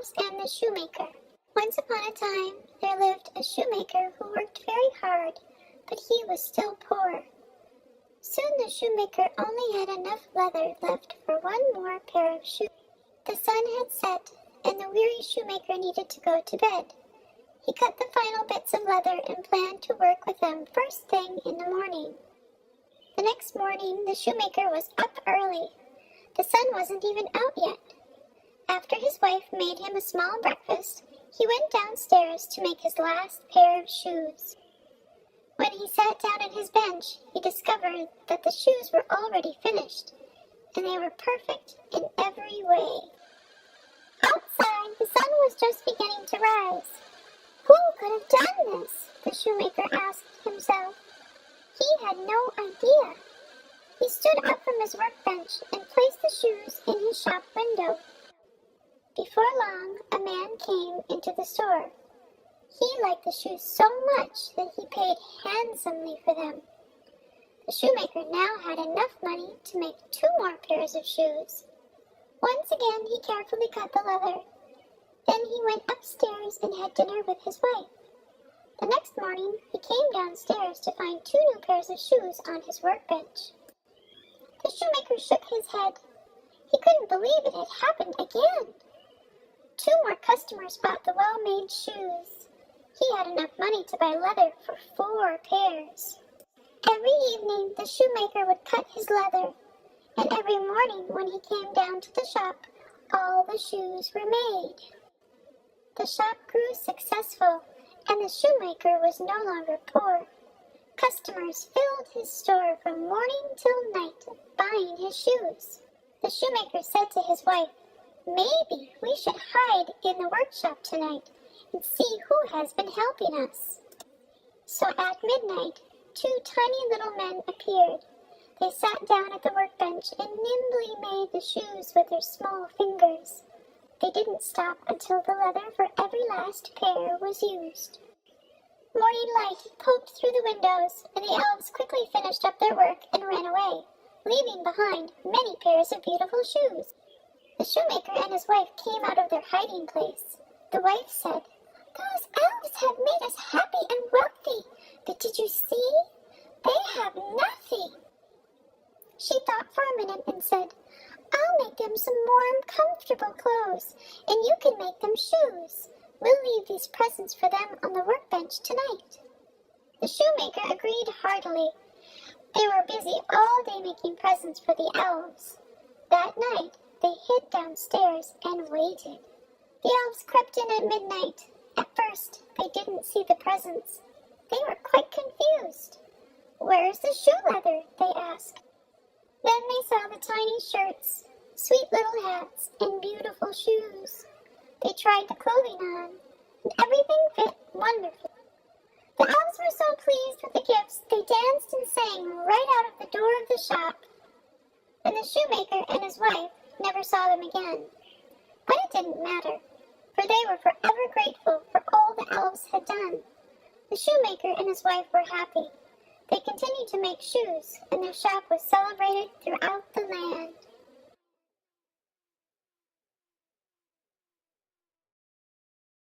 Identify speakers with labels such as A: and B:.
A: Elves and the Shoemaker. Once upon a time, there lived a shoemaker who worked very hard, but he was still poor. Soon the shoemaker only had enough leather left for one more pair of shoes. The sun had set, and the weary shoemaker needed to go to bed. He cut the final bits of leather and planned to work with them first thing in the morning. The next morning, the shoemaker was up early. The sun wasn't even out yet. After his wife made him a small breakfast, he went downstairs to make his last pair of shoes. When he sat down at his bench, he discovered that the shoes were already finished, and they were perfect in every way. Outside, the sun was just beginning to rise. Who could have done this? The shoemaker asked himself. He had no idea. He stood up from his workbench and placed the shoes in his shop window. Before long, a man came into the store. He liked the shoes so much that he paid handsomely for them. The shoemaker now had enough money to make 2 more pairs of shoes. Once again, he carefully cut the leather. Then he went upstairs and had dinner with his wife. The next morning, he came downstairs to find 2 new pairs of shoes on his workbench. The shoemaker shook his head. He couldn't believe it had happened again. 2 more customers bought the well-made shoes. He had enough money to buy leather for 4 pairs. Every evening, the shoemaker would cut his leather, and every morning when he came down to the shop, all the shoes were made. The shop grew successful, and the shoemaker was no longer poor. Customers filled his store from morning till night, buying his shoes. The shoemaker said to his wife, "Maybe we should hide in the workshop tonight and see who has been helping us." So at midnight, 2 tiny little men appeared. They sat down at the workbench and nimbly made the shoes with their small fingers. They didn't stop until the leather for every last pair was used. Morning light poked through the windows, and the elves quickly finished up their work and ran away, leaving behind many pairs of beautiful shoes. The shoemaker and his wife came out of their hiding place. The wife said, "Those elves have made us happy and wealthy, but did you see? They have nothing." She thought for a minute and said, "I'll make them some warm, comfortable clothes, and you can make them shoes. We'll leave these presents for them on the workbench tonight." The shoemaker agreed heartily. They were busy all day making presents for the elves. That night, they hid downstairs and waited. The elves crept in at midnight. At first, they didn't see the presents. They were quite confused. "Where's the shoe leather?" they asked. Then they saw the tiny shirts, sweet little hats, and beautiful shoes. They tried the clothing on, and everything fit wonderfully. The elves were so pleased with the gifts, they danced and sang right out of the door of the shop. And the shoemaker and his wife never saw them again. But it didn't matter, for they were forever grateful for all the elves had done. The shoemaker and his wife were happy. They continued to make shoes, and their shop was celebrated throughout the land.